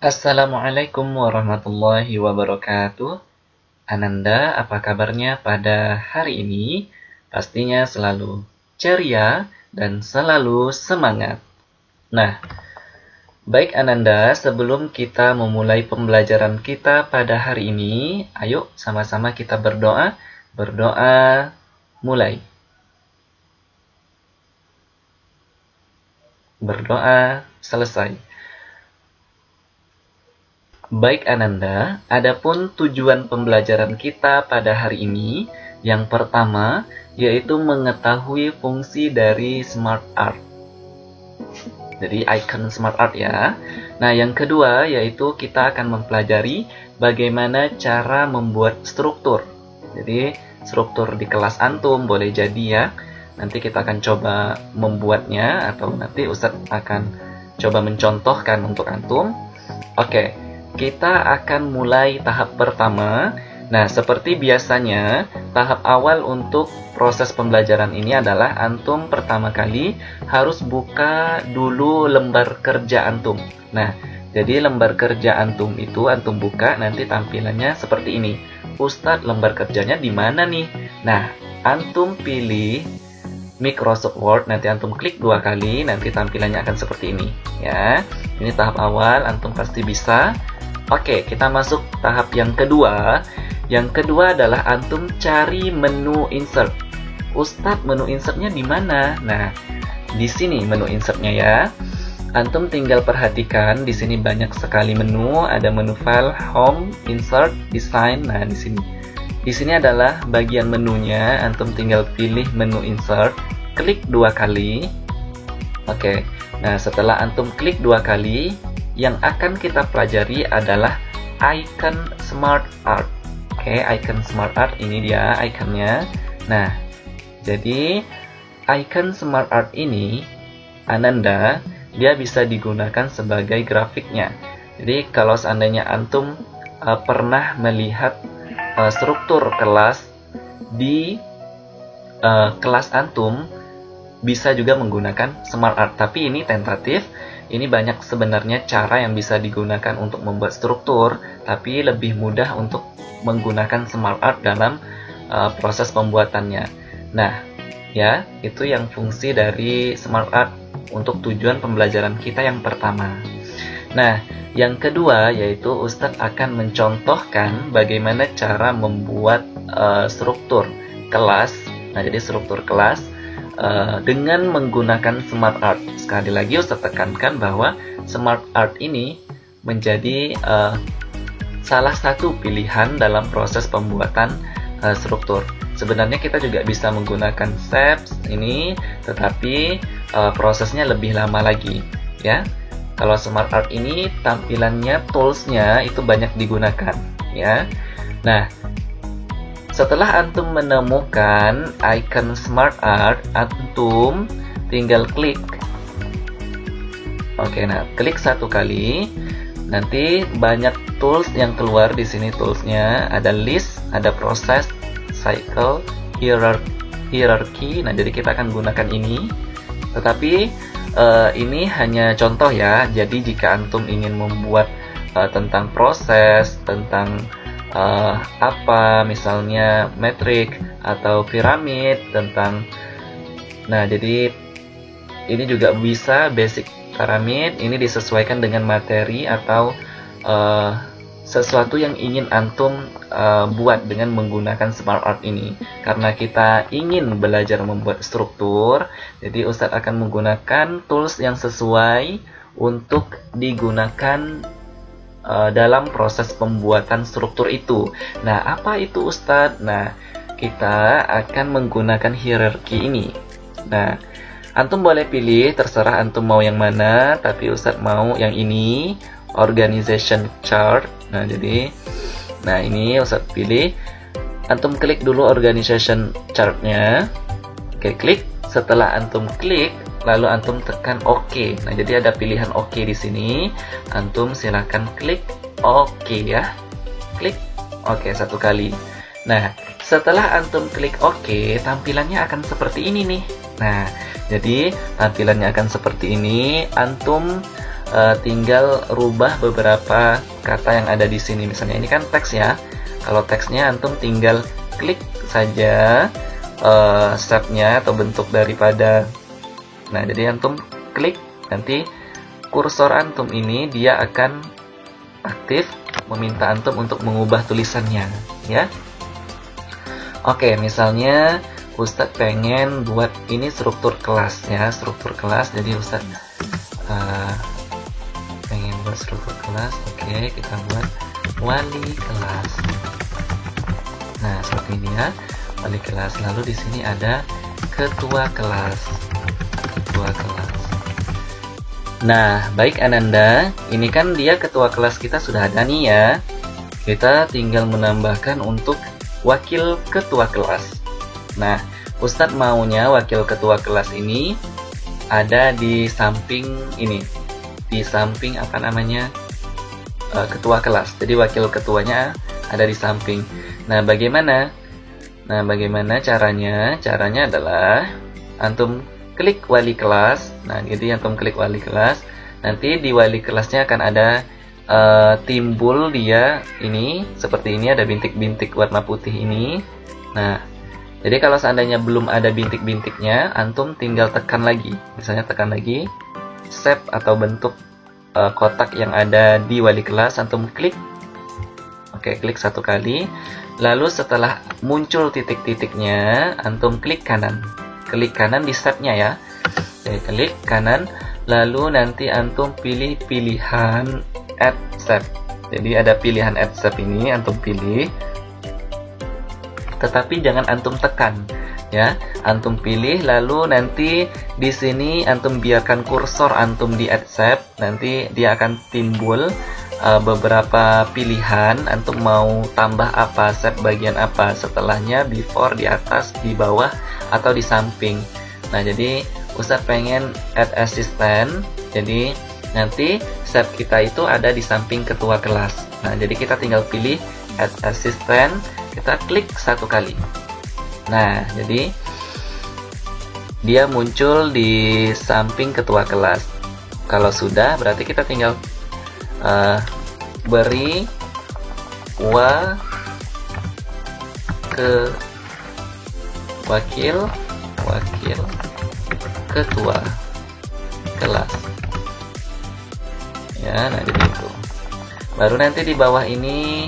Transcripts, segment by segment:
Assalamualaikum warahmatullahi wabarakatuh. Ananda, apa kabarnya pada hari ini? Pastinya selalu ceria dan selalu semangat. Nah, baik Ananda, sebelum kita memulai pembelajaran kita pada hari ini, ayo sama-sama kita berdoa. Berdoa, mulai. Berdoa, selesai. Baik Ananda, adapun tujuan pembelajaran kita pada hari ini, yang pertama yaitu mengetahui fungsi dari Smart Art. Jadi icon Smart Art ya. Nah, yang kedua yaitu kita akan mempelajari bagaimana cara membuat struktur. Jadi struktur di kelas antum boleh jadi ya. Nanti kita akan coba membuatnya atau nanti Ustadz akan coba mencontohkan untuk antum. Oke. Kita akan mulai tahap pertama. Nah, seperti biasanya, tahap awal untuk proses pembelajaran ini adalah antum pertama kali harus buka dulu lembar kerja antum. Nah, jadi lembar kerja antum itu antum buka, nanti tampilannya seperti ini. Ustadz, lembar kerjanya di mana nih? Nah, antum pilih Microsoft Word, nanti antum klik 2 kali, nanti tampilannya akan seperti ini. Ya, ini tahap awal, antum pasti bisa. Oke, kita masuk tahap yang kedua. Yang kedua adalah antum cari menu insert. Ustadz, menu insertnya di mana? Nah, di sini menu insertnya ya. Antum tinggal perhatikan di sini banyak sekali menu. Ada menu file, home, insert, design. Nah, di sini. Di sini adalah bagian menunya. Antum tinggal pilih menu insert, klik 2 kali. Oke. Nah, setelah antum klik 2 kali, yang akan kita pelajari adalah icon Smart Art. Oke, icon Smart Art ini dia ikonnya. Nah, jadi icon Smart Art ini, Ananda, dia bisa digunakan sebagai grafiknya. Jadi kalau seandainya antum pernah melihat struktur kelas di kelas antum, bisa juga menggunakan Smart Art. Tapi ini tentatif. Ini banyak sebenarnya cara yang bisa digunakan untuk membuat struktur, tapi lebih mudah untuk menggunakan Smart Art dalam proses pembuatannya. Nah, ya, itu yang fungsi dari Smart Art untuk tujuan pembelajaran kita yang pertama. Nah, yang kedua yaitu Ustadz akan mencontohkan bagaimana cara membuat struktur kelas. Nah, jadi struktur kelas dengan menggunakan Smart Art. Sekali lagi Ustadz tekankan bahwa Smart Art ini menjadi salah satu pilihan dalam proses pembuatan struktur. Sebenarnya kita juga bisa menggunakan Shapes ini, tetapi prosesnya lebih lama lagi ya. Kalau Smart Art ini tampilannya, toolsnya itu banyak digunakan ya. Nah, setelah antum menemukan icon Smart Art, antum tinggal klik. Oke, nah klik 1 kali. Nanti banyak tools yang keluar di sini toolsnya. Ada list, ada proses, cycle, hierarchy. Nah, jadi kita akan gunakan ini. Tetapi ini hanya contoh ya. Jadi jika antum ingin membuat tentang proses, tentang apa misalnya metrik atau piramid tentang, nah jadi ini juga bisa basic piramid, ini disesuaikan dengan materi atau sesuatu yang ingin antum buat dengan menggunakan Smart Art ini. Karena kita ingin belajar membuat struktur, jadi Ustadz akan menggunakan tools yang sesuai untuk digunakan dalam proses pembuatan struktur itu. Nah, apa itu Ustadz? Nah, kita akan menggunakan hierarki ini. Nah, antum boleh pilih, terserah antum mau yang mana, tapi Ustadz mau yang ini, organization chart. Nah, jadi, nah ini Ustadz pilih. Antum klik dulu organization chartnya. Oke, klik. Setelah antum klik, lalu antum tekan OK. Nah, jadi ada pilihan OK di sini. Antum silakan klik OK ya. Klik OK 1 kali. Nah, setelah antum klik OK, tampilannya akan seperti ini nih. Nah, jadi tampilannya akan seperti ini. Antum tinggal rubah beberapa kata yang ada di sini. Misalnya ini kan teks ya. Kalau teksnya antum tinggal klik saja shape-nya atau bentuk daripada. Nah, jadi antum klik, nanti kursor antum ini dia akan aktif meminta antum untuk mengubah tulisannya, ya. Oke, misalnya Ustadz pengen buat ini struktur kelas ya, struktur kelas. Jadi Ustadz pengen buat struktur kelas. Oke, kita buat wali kelas. Nah, seperti ini ya, wali kelas. Lalu di sini ada ketua kelas. Ketua kelas. Nah, baik Ananda, ini kan dia ketua kelas kita sudah ada nih ya. Kita tinggal menambahkan untuk wakil ketua kelas. Nah, Ustadz maunya wakil ketua kelas ini ada di samping ini, di samping apa namanya, ketua kelas. Jadi wakil ketuanya ada di samping. Nah, bagaimana? Nah, bagaimana caranya? Caranya adalah antum klik wali kelas. Nah, jadi antum klik wali kelas. Nanti di wali kelasnya akan ada timbul dia ini seperti ini, ada bintik-bintik warna putih ini. Nah, jadi kalau seandainya belum ada bintik-bintiknya, antum tinggal tekan lagi. Misalnya tekan lagi shape atau bentuk kotak yang ada di wali kelas, antum klik. Oke, klik satu kali. Lalu setelah muncul titik-titiknya, antum klik kanan. Klik kanan di shape-nya ya. Oke, klik kanan. Lalu nanti antum pilih pilihan add shape. Jadi ada pilihan add shape ini, antum pilih. Tetapi jangan antum tekan ya. Antum pilih, lalu nanti di sini antum biarkan kursor antum di add shape. Nanti dia akan timbul beberapa pilihan. Antum mau tambah apa, shape bagian apa, setelahnya, before, di atas, di bawah, atau di samping. Nah, jadi Ustadz pengen add assistant. Jadi nanti shape kita itu ada di samping ketua kelas. Nah, jadi kita tinggal pilih add assistant, kita klik satu kali. Nah, jadi dia muncul di samping ketua kelas. Kalau sudah, berarti kita tinggal beri wakil ketua kelas ya. Nah, jadi itu baru nanti di bawah ini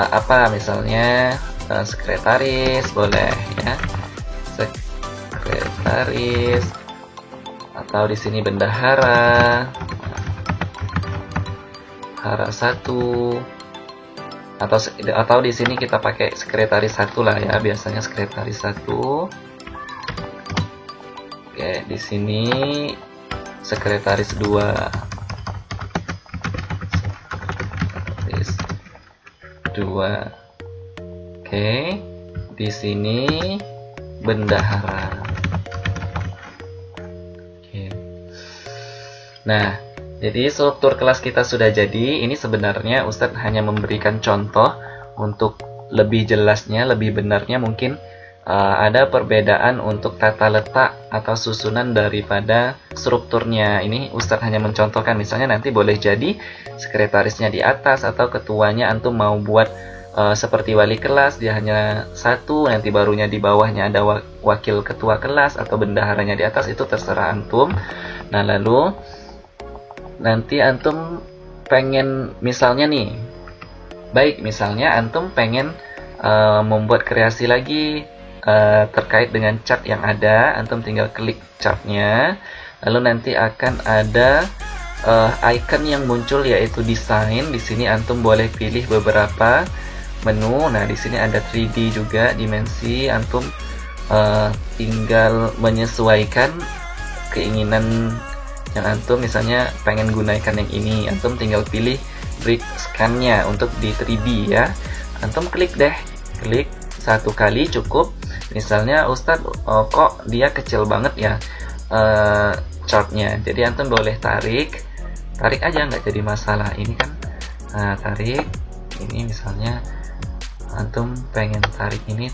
apa, misalnya sekretaris boleh ya, sekretaris, atau di sini bendahara, hara 1, atau di sini kita pakai sekretaris 1 lah ya, biasanya sekretaris 1. Oke, di sini sekretaris 2. Sekretaris 2. Oke, di sini bendahara. Oke. Nah, jadi struktur kelas kita sudah jadi. Ini sebenarnya Ustadz hanya memberikan contoh untuk lebih jelasnya, lebih benarnya mungkin ada perbedaan untuk tata letak atau susunan daripada strukturnya. Ini Ustadz hanya mencontohkan, misalnya nanti boleh jadi sekretarisnya di atas, atau ketuanya antum mau buat seperti wali kelas, dia hanya 1, nanti barunya di bawahnya ada wakil ketua kelas, atau bendaharanya di atas, itu terserah antum. Nah, lalu nanti antum pengen, misalnya nih, baik, misalnya antum pengen membuat kreasi lagi terkait dengan chart yang ada, antum tinggal klik chartnya, lalu nanti akan ada icon yang muncul yaitu desain. Di sini antum boleh pilih beberapa menu. Nah, di sini ada 3D juga, dimensi. Antum tinggal menyesuaikan keinginan yang antum, misalnya pengen gunakan yang ini, antum tinggal pilih brick scan-nya untuk di 3D ya. Antum klik deh, klik satu kali cukup. Misalnya Ustadz kok dia kecil banget ya chartnya, jadi antum boleh tarik aja, nggak jadi masalah. Ini kan tarik ini, misalnya antum pengen tarik ini,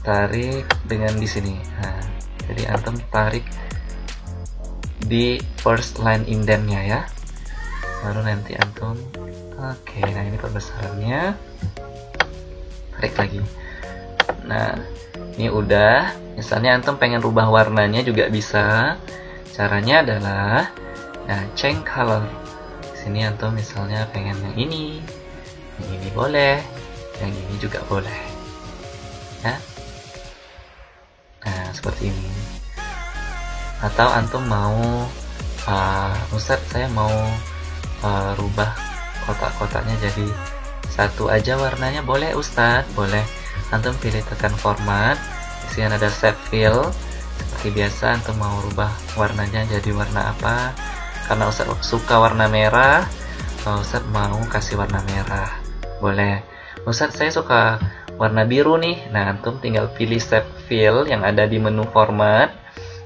tarik dengan di sini. Nah, jadi antum tarik di first line indentnya ya. Baru nanti antum, oke, nah ini pembesarannya, tarik lagi. Nah ini udah, misalnya antum pengen rubah warnanya juga bisa. Caranya adalah, nah, change color. Sini antum misalnya pengen yang ini boleh, yang ini juga boleh ya. Nah seperti ini. Atau antum mau, Ustadz saya mau rubah kotak-kotaknya jadi satu aja warnanya, boleh Ustadz, boleh. Antum pilih tekan format, di sini ada set fill. Seperti biasa, antum mau rubah warnanya jadi warna apa. Karena Ustadz suka warna merah, Ustadz mau kasih warna merah, boleh. Ustadz saya suka warna biru nih. Nah antum tinggal pilih set fill yang ada di menu format.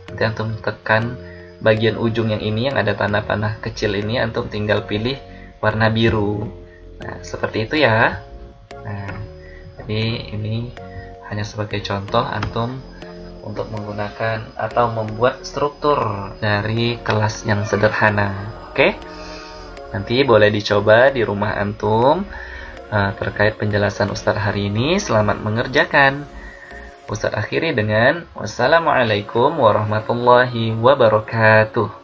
Nanti antum tekan bagian ujung yang ini, yang ada tanda panah kecil ini, antum tinggal pilih warna biru. Nah seperti itu ya. Nah jadi ini hanya sebagai contoh antum untuk menggunakan atau membuat struktur dari kelas yang sederhana. Oke, nanti boleh dicoba di rumah antum. Terkait penjelasan Ustadz hari ini, selamat mengerjakan. Ustadz akhiri dengan wassalamualaikum warahmatullahi wabarakatuh.